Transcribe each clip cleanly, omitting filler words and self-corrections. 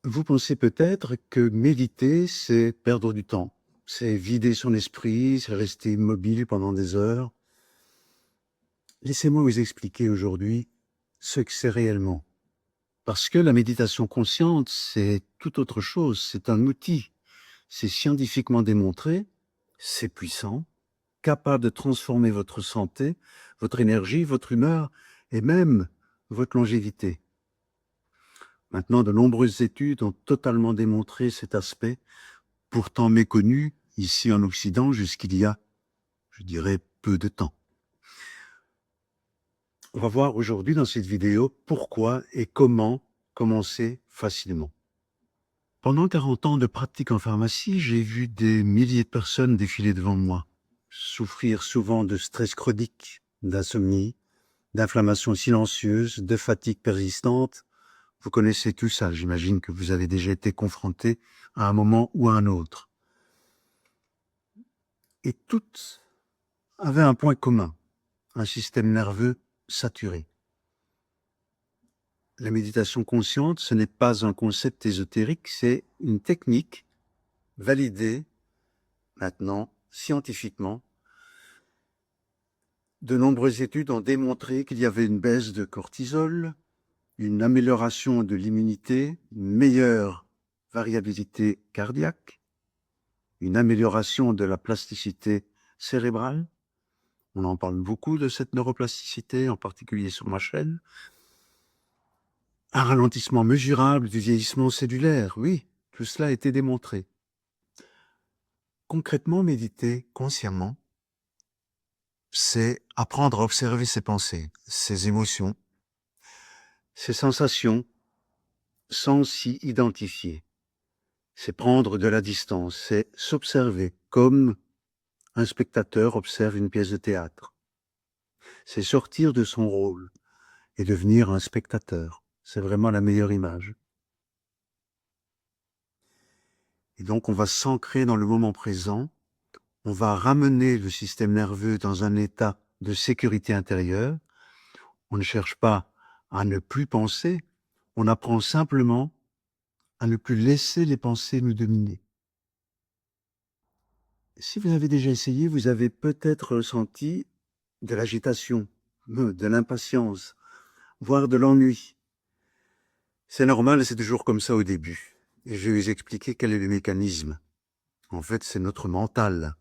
Vous pensez peut-être que méditer, c'est perdre du temps, c'est vider son esprit, c'est rester immobile pendant des heures. Laissez-moi vous expliquer aujourd'hui ce que c'est réellement. Parce que la méditation consciente, c'est tout autre chose, c'est un outil. C'est scientifiquement démontré, c'est puissant, capable de transformer votre santé, votre énergie, votre humeur et même votre longévité. Maintenant, de nombreuses études ont totalement démontré cet aspect, pourtant méconnu ici en Occident jusqu'il y a, je dirais, peu de temps. On va voir aujourd'hui dans cette vidéo pourquoi et comment commencer facilement. Pendant 40 ans de pratique en pharmacie, j'ai vu des milliers de personnes défiler devant moi, souffrir souvent de stress chronique, d'insomnie, d'inflammation silencieuse, de fatigue persistante. Vous connaissez tout ça, j'imagine que vous avez déjà été confronté à un moment ou à un autre. Et toutes avaient un point commun, un système nerveux saturé. La méditation consciente, ce n'est pas un concept ésotérique, c'est une technique validée maintenant scientifiquement. De nombreuses études ont démontré qu'il y avait une baisse de cortisol, une amélioration de l'immunité, une meilleure variabilité cardiaque, une amélioration de la plasticité cérébrale. On en parle beaucoup de cette neuroplasticité, en particulier sur ma chaîne. Un ralentissement mesurable du vieillissement cellulaire, oui, tout cela a été démontré. Concrètement, méditer consciemment, c'est apprendre à observer ses pensées, ses émotions, ses sensations, sans s'y identifier. C'est prendre de la distance, c'est s'observer comme un spectateur observe une pièce de théâtre. C'est sortir de son rôle et devenir un spectateur. C'est vraiment la meilleure image. Et donc on va s'ancrer dans le moment présent, on va ramener le système nerveux dans un état de sécurité intérieure. On ne cherche pas à ne plus penser, on apprend simplement à ne plus laisser les pensées nous dominer. Si vous avez déjà essayé, vous avez peut-être ressenti de l'agitation, de l'impatience, voire de l'ennui. C'est normal, c'est toujours comme ça au début. Et je vais vous expliquer quel est le mécanisme. En fait, c'est notre mental.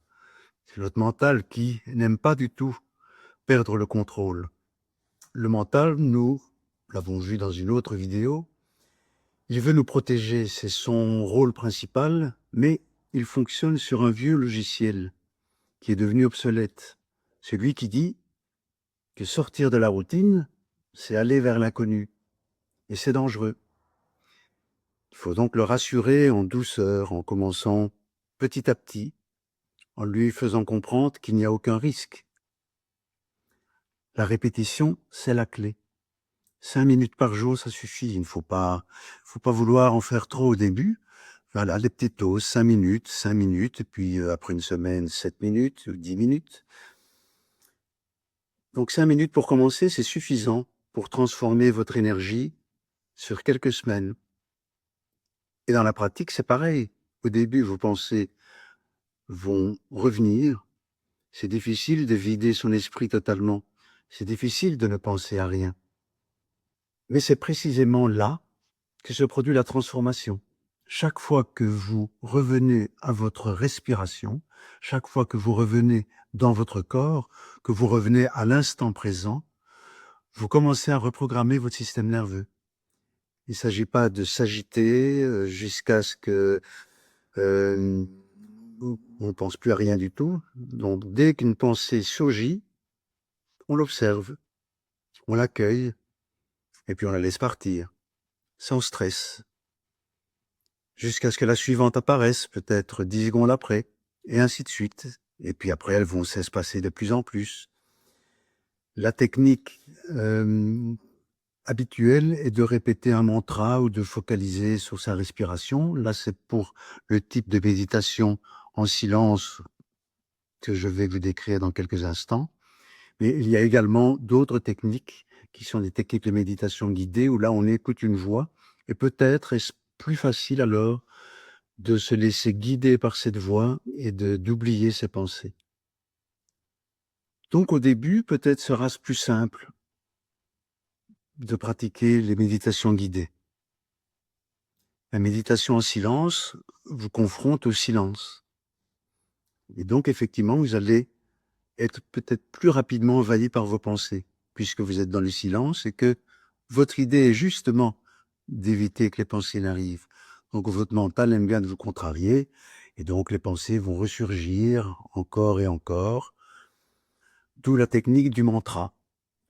C'est notre mental qui n'aime pas du tout perdre le contrôle. Le mental, nous l'avons vu dans une autre vidéo, il veut nous protéger, c'est son rôle principal, mais il fonctionne sur un vieux logiciel qui est devenu obsolète. Celui qui dit que sortir de la routine, c'est aller vers l'inconnu. Et c'est dangereux. Il faut donc le rassurer en douceur, en commençant petit à petit, en lui faisant comprendre qu'il n'y a aucun risque. La répétition, c'est la clé. 5 minutes par jour, ça suffit. Il ne faut pas vouloir en faire trop au début. Voilà, les petites doses, 5 minutes, et puis après une semaine, 7 minutes ou 10 minutes. Donc 5 minutes pour commencer, c'est suffisant pour transformer votre énergie sur quelques semaines. Et dans la pratique, c'est pareil. Au début, vos pensées vont revenir. C'est difficile de vider son esprit totalement. C'est difficile de ne penser à rien. Mais c'est précisément là que se produit la transformation. Chaque fois que vous revenez à votre respiration, chaque fois que vous revenez dans votre corps, que vous revenez à l'instant présent, vous commencez à reprogrammer votre système nerveux. Il ne s'agit pas de s'agiter jusqu'à ce que on ne pense plus à rien du tout. Donc, dès qu'une pensée surgit, on l'observe, on l'accueille, et puis on la laisse partir, sans stress, jusqu'à ce que la suivante apparaisse, peut-être 10 secondes après, et ainsi de suite. Et puis après, elles vont s'espacer de plus en plus. La technique habituelle est de répéter un mantra ou de focaliser sur sa respiration. Là, c'est pour le type de méditation en silence que je vais vous décrire dans quelques instants. Mais il y a également d'autres techniques qui sont des techniques de méditation guidée où là, on écoute une voix et peut-être est-ce plus facile alors de se laisser guider par cette voix et d'oublier ses pensées. Donc au début, peut-être sera-ce plus simple de pratiquer les méditations guidées. La méditation en silence vous confronte au silence. Et donc effectivement, vous allez être peut-être plus rapidement envahi par vos pensées, puisque vous êtes dans le silence et que votre idée est justement d'éviter que les pensées n'arrivent. Donc votre mental aime bien de vous contrarier, et donc les pensées vont ressurgir encore et encore, d'où la technique du mantra,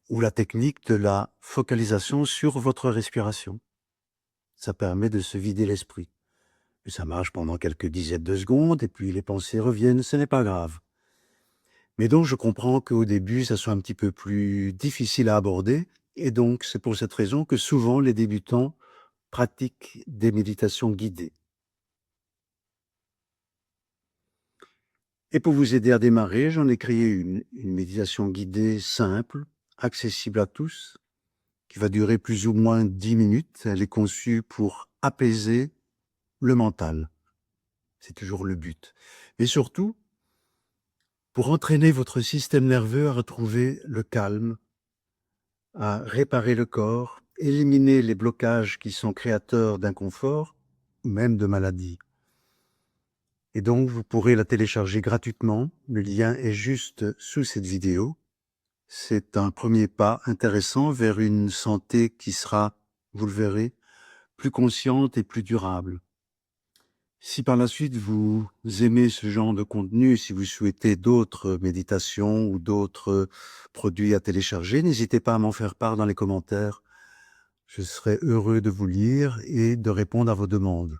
ou la technique de la focalisation sur votre respiration. Ça permet de se vider l'esprit. Et ça marche pendant quelques dizaines de secondes, et puis les pensées reviennent, ce n'est pas grave. Mais donc je comprends qu'au début, ça soit un petit peu plus difficile à aborder, et donc c'est pour cette raison que souvent les débutants pratiquent des méditations guidées. Et pour vous aider à démarrer, j'en ai créé une méditation guidée simple, accessible à tous, qui va durer plus ou moins 10 minutes. Elle est conçue pour apaiser le mental. C'est toujours le but. Et surtout, pour entraîner votre système nerveux à retrouver le calme, à réparer le corps, éliminer les blocages qui sont créateurs d'inconfort, ou même de maladies. Et donc, vous pourrez la télécharger gratuitement. Le lien est juste sous cette vidéo. C'est un premier pas intéressant vers une santé qui sera, vous le verrez, plus consciente et plus durable. Si par la suite vous aimez ce genre de contenu, si vous souhaitez d'autres méditations ou d'autres produits à télécharger, n'hésitez pas à m'en faire part dans les commentaires. Je serai heureux de vous lire et de répondre à vos demandes.